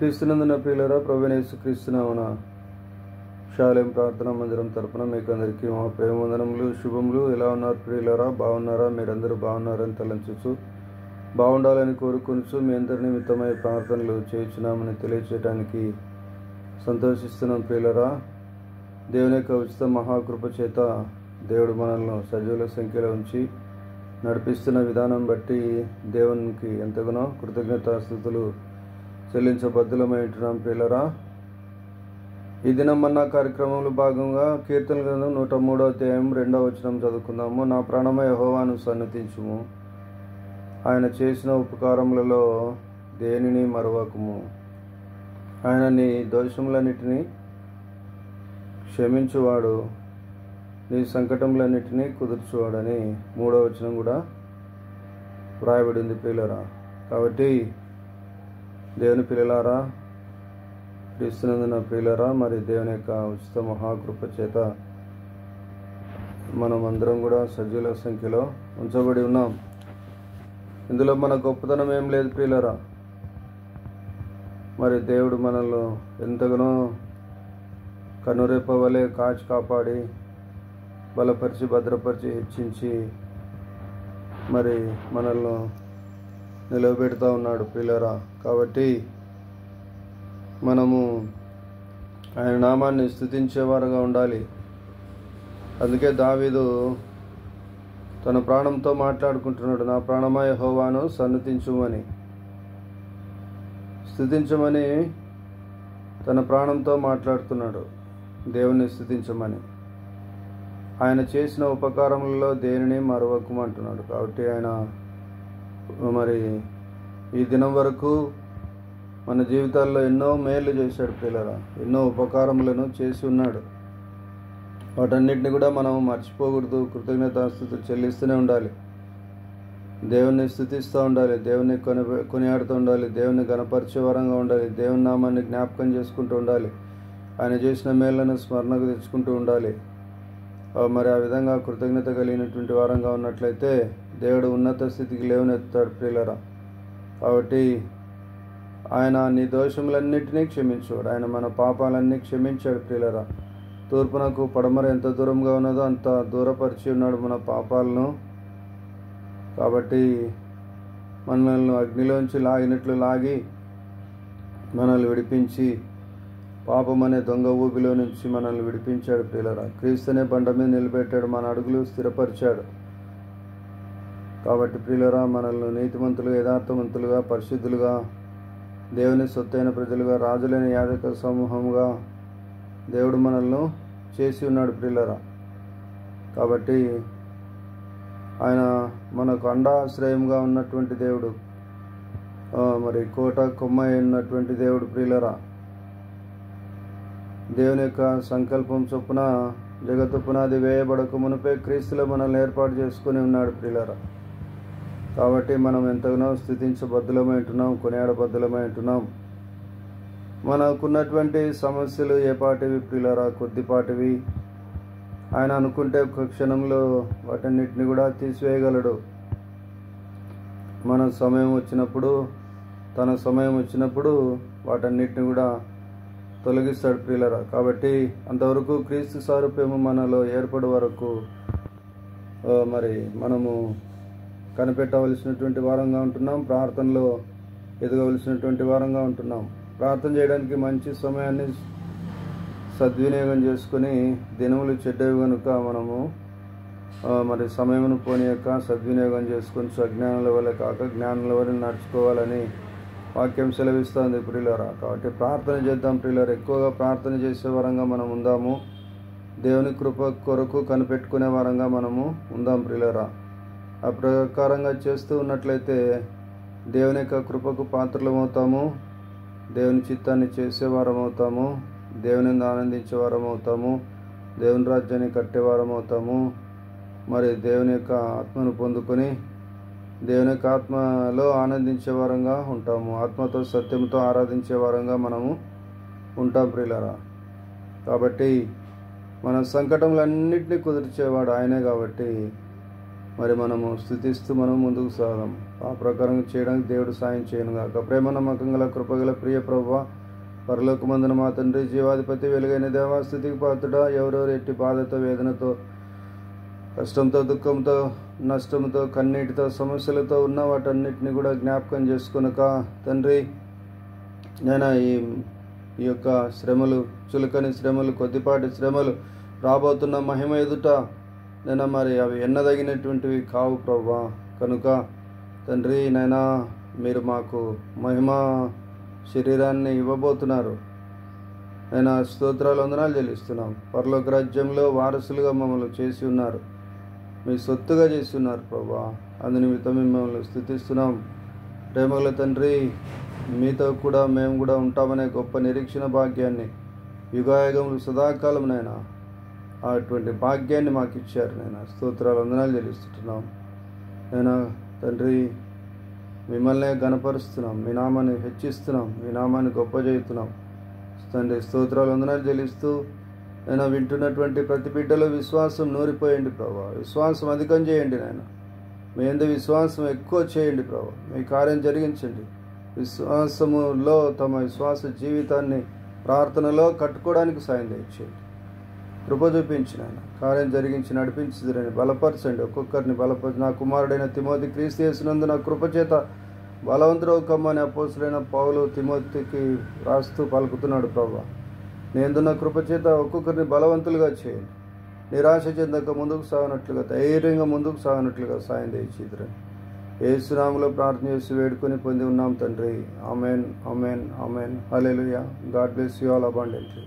క్రీస్తునందున ప్రియులారా, ప్రభువైన యేసుక్రీస్తు నామమున షాలేం ప్రార్థనా మందిరం తరపున మీకు అందరికీ మా ప్రేమ వందనములు, శుభములు. ఎలా ఉన్నారు ప్రియులారా? బాగున్నారా? మీరందరూ బాగున్నారని తలంచుచు, బాగుండాలని కోరుకొనుచు మీ అందరి నిమిత్తమై ప్రార్థనలు చేయుచున్నామని తెలియచేయడానికి సంతోషిస్తున్నాం ప్రియులారా. దేవుని యొక్క ఉచిత మహాకృప చేత దేవుడు మనల్ని సజీవుల సంఖ్యలో ఉంచి నడిపిస్తున్న విధానం బట్టి దేవునికి ఎంతగానో కృతజ్ఞతాస్తుతులు చెల్లించబద్దులమై ఉంటున్నాం ప్రియులారా. ఈ దినం మన్నా కార్యక్రమంలో భాగంగా కీర్తన గ్రంథం 103వ అధ్యాయం 2వ వచనం చదువుకుందాము. నా ప్రాణమయ యెహోవాను సన్నతించుము, ఆయన చేసిన ఉపకారములలో దేనిని మరువకుము, ఆయన నీ దోషములన్నిటినీ క్షమించువాడు, నీ సంకటములన్నిటినీ కుదుర్చువాడని 3వ వచనం కూడా వ్రాయబడింది ప్రియులారా. కాబట్టి దేవుని పిల్లలారా, క్రీస్తునందున ప్రియులారా, మరి దేవుని యొక్క ఉచిత మహాకృప చేత మనం అందరం కూడా సజీవుల సంఖ్యలో ఉంచబడి ఉన్నాం. ఇందులో మన గొప్పతనం ఏం లేదు ప్రియులారా. మరి దేవుడు మనల్ని ఎంతగానో కనురెప్ప వలె కాచి కాపాడి బలపరిచి భద్రపరిచి హెచ్చించి మరి మనల్ని నిలబెడతా ఉన్నాడు ప్రియులారా. కాబట్టి మనము ఆయన నామాన్ని స్తుతించేవారుగా ఉండాలి. అందుకే దావీదు తన ప్రాణంతో మాట్లాడుకుంటున్నాడు, నా ప్రాణమా యెహోవాను సన్నతించుమని, స్తుతించమని తన ప్రాణంతో మాట్లాడుతున్నాడు, దేవుణ్ణి స్తుతించమని. ఆయన చేసిన ఉపకారములలో దేనిని మరవకమంటున్నాడు. కాబట్టి ఆయన మరి ఈ దినం వరకు మన జీవితాల్లో ఎన్నో మేలు చేశాడు ప్రియులారా, ఎన్నో ఉపకారములను చేసి ఉన్నాడు. వాటన్నిటిని కూడా మనం మర్చిపోకూడదు, కృతజ్ఞతాస్తుతులు చెల్లిస్తూనే ఉండాలి, దేవుణ్ణి స్తుతిస్తూ ఉండాలి, దేవుణ్ణి కొనియాడుతూ ఉండాలి, దేవుణ్ణి గణపరిచే వరంగా ఉండాలి, దేవుని నామాన్ని జ్ఞాపకం చేసుకుంటూ ఉండాలి, ఆయన చేసిన మేళ్లను స్మరణకు తెచ్చుకుంటూ ఉండాలి. మరి ఆ విధంగా కృతజ్ఞత కలిగినటువంటి వారంగా ఉన్నట్లయితే దేవుడు ఉన్నత స్థితికి లేవనెత్తాడు ప్రియులారా. కాబట్టి ఆయన నీ దోషములన్నిటినీ క్షమించాడు, ఆయన మన పాపాలన్నీ క్షమించాడు ప్రియులారా. తూర్పునకు పడమర ఎంత దూరంగా ఉన్నదో అంత దూరపరిచి ఉన్నాడు మన పాపాలను. కాబట్టి మనల్ని అగ్నిలోంచి లాగినట్లు లాగి మనల్ని విడిపించి పాపం అనే దొంగ ఊబిలో నుంచి మనల్ని విడిపించాడు ప్రియులారా. క్రీస్తునే బండ మీద నిలబెట్టాడు, మన అడుగులు స్థిరపరిచాడు. కాబట్టి ప్రియులారా, మనల్ని నీతిమంతులుగా, యథార్థవంతులుగా, పరిశుద్ధులుగా, దేవుని సొత్తైన ప్రజలుగా, రాజులైన యాజక సమూహముగా దేవుడు మనల్ని చేసి ఉన్నాడు ప్రియులారా. కాబట్టి ఆయన మనకు అండాశ్రయంగా ఉన్నటువంటి దేవుడు, మరి కోట కొమ్మ ఉన్నటువంటి దేవుడు ప్రియులారా. దేవుని యొక్క సంకల్పం చొప్పున జగత్తు పునాది వేయబడక మునిపే క్రీస్తులో మనల్ని ఏర్పాటు చేసుకుని ఉన్నాడు ప్రియులారా. కాబట్టి మనం ఎంతగానో స్థుతించబద్దులమై ఉంటున్నాం, కొనియాడబద్దులమై ఉంటున్నాం. మనకున్నటువంటి సమస్యలు ఏ పాటివి ప్రియులారా? కొద్దిపాటివి. ఆయన అనుకుంటే ఒక క్షణంలో వాటన్నిటిని కూడా తీసివేయగలడు. మన సమయం వచ్చినప్పుడు, తన సమయం వచ్చినప్పుడు వాటన్నిటిని కూడా తొలగిస్తాడు ప్రియులారా. కాబట్టి అంతవరకు క్రీస్తు సారూప్యము మనలో ఏర్పడే వరకు మరి మనము కనిపెట్టవలసినటువంటి వారంగా ఉంటున్నాం, ప్రార్థనలో ఎదగవలసినటువంటి వారంగా ఉంటున్నాం. ప్రార్థన చేయడానికి మంచి సమయాన్ని సద్వినియోగం చేసుకుని, దినములు చెడ్డవి కనుక మనము మరి సమయమును పోనీ యొక్క సద్వినియోగం చేసుకొని అజ్ఞానుల వల్ల కాక జ్ఞానుల వల్ల నడుచుకోవాలని వాక్యం సెలవిస్తుంది ప్రియులారా. కాబట్టి ప్రార్థన చేద్దాం ప్రియులారా, ఎక్కువగా ప్రార్థన చేసే వరంగా మనం ఉందాము, దేవుని కృప కొరకు కనిపెట్టుకునే వరంగా మనము ఉందాం ప్రియులారా. ఆ ప్రకారంగా చేస్తూ ఉన్నట్లయితే దేవుని యొక్క కృపకు పాత్రలమవుతాము, దేవుని చిత్తాన్ని చేసేవారం అవుతాము, దేవుని ఆనందించే వారం అవుతాము, దేవుని రాజ్యాన్ని కట్టేవారం అవుతాము. మరి దేవుని యొక్క ఆత్మను పొందుకొని దేవుని యొక్క ఆత్మలో ఆనందించే వారంగా ఉంటాము, ఆత్మతో సత్యంతో ఆరాధించే వారంగా మనము ఉంటాం ప్రియులారా. కాబట్టి మన సంకటములన్నింటినీ కుదిర్చేవాడు ఆయనే. కాబట్టి మరి మనము స్తుతిస్తూ మనం ముందుకు సాగాం. ఆ ప్రకారం చేయడానికి దేవుడు సాయం చేయను గాక. ప్రేమ నమ్మకం గల కృపగల ప్రియ ప్రభువా, పరలోకమందున మా తండ్రి, జీవాధిపతి, వెలుగైన దేవా, స్తుతికి పాత్రుడా, ఎవరెవరు ఎట్టి బాధతో, వేదనతో, కష్టంతో, దుఃఖంతో, నష్టంతో, కన్నీటితో, సమస్యలతో ఉన్న వాటన్నిటిని కూడా జ్ఞాపకం చేసుకొనక తండ్రి, నేను ఈ యొక్క శ్రమలు, చులకని శ్రమలు, కొద్దిపాటి శ్రమలు రాబోతున్న మహిమ ఎదుట నేను మరి అవి ఎన్నదగినటువంటివి కావు ప్రభువా. కనుక తండ్రి నైనా మీరు మాకు మహిమ శరీరాన్ని ఇవ్వబోతున్నారు. నేను స్తోత్రాలు, వందనాలు చెల్లిస్తున్నాం. పరలోక రాజ్యంలో వారసులుగా మమ్మల్ని చేసి ఉన్నారు, మీ సొత్తుగా చేసి ఉన్నారు ప్రభువా. అందు నిమిత్తం మిమ్మల్ని స్తుతిస్తున్నాం. ప్రేమగల తండ్రి, మీతో కూడా మేము కూడా ఉంటామనే గొప్ప నిరీక్షణ భాగ్యాన్ని యుగాయుగములు సదాకాలం నైనా అటువంటి భాగ్యాన్ని మాకు ఇచ్చారు. నేను స్తోత్రాలు, వందనాలు చెల్లిస్తున్నాం. నేను తండ్రి మిమ్మల్నే గణపరుస్తున్నాం, మీ నామాన్ని హెచ్చిస్తున్నాం, మీ నామాన్ని గొప్ప చేస్తున్నాం తండ్రి. స్తోత్రాలు, వందనాలు చెల్లిస్తూ నేను వింటున్నటువంటి ప్రతి బిడ్డలో విశ్వాసం నూరిపోయండి ప్రభా. విశ్వాసం అధికం చేయండి నాయన. మీ యందు విశ్వాసం ఎక్కువ చేయండి ప్రభా. మీ కార్యం జరిగించండి. విశ్వాసములో తమ విశ్వాస జీవితాన్ని ప్రార్థనలో కట్టుకోవడానికి సాయం దయచేయండి. కృప చూపించిన కార్యం జరిగించి నడిపించుదురని బలపరచండి. ఒక్కొక్కరిని బలపరచు. నా కుమారుడైన తిమోతి క్రీస్తు యేసునందు నా కృపచేత బలవంతుడు కమ్మని అపోస్తులైన పౌలు తిమోతికి రాస్తూ పలుకుతున్నాడు ప్రభా. నేందున్న కృపచేత ఒక్కొక్కరిని బలవంతులుగా చేయండి. నిరాశ చెందక ముందుకు సాగినట్లుగా, ధైర్యంగా ముందుకు సాగినట్లుగా సాయం దయచేదురని యేసునామములో ప్రార్థన చేసి వేడుకొని పొంది ఉన్నాం తండ్రి. Amen, amen, amen. Hallelujah. God bless you all abundantly.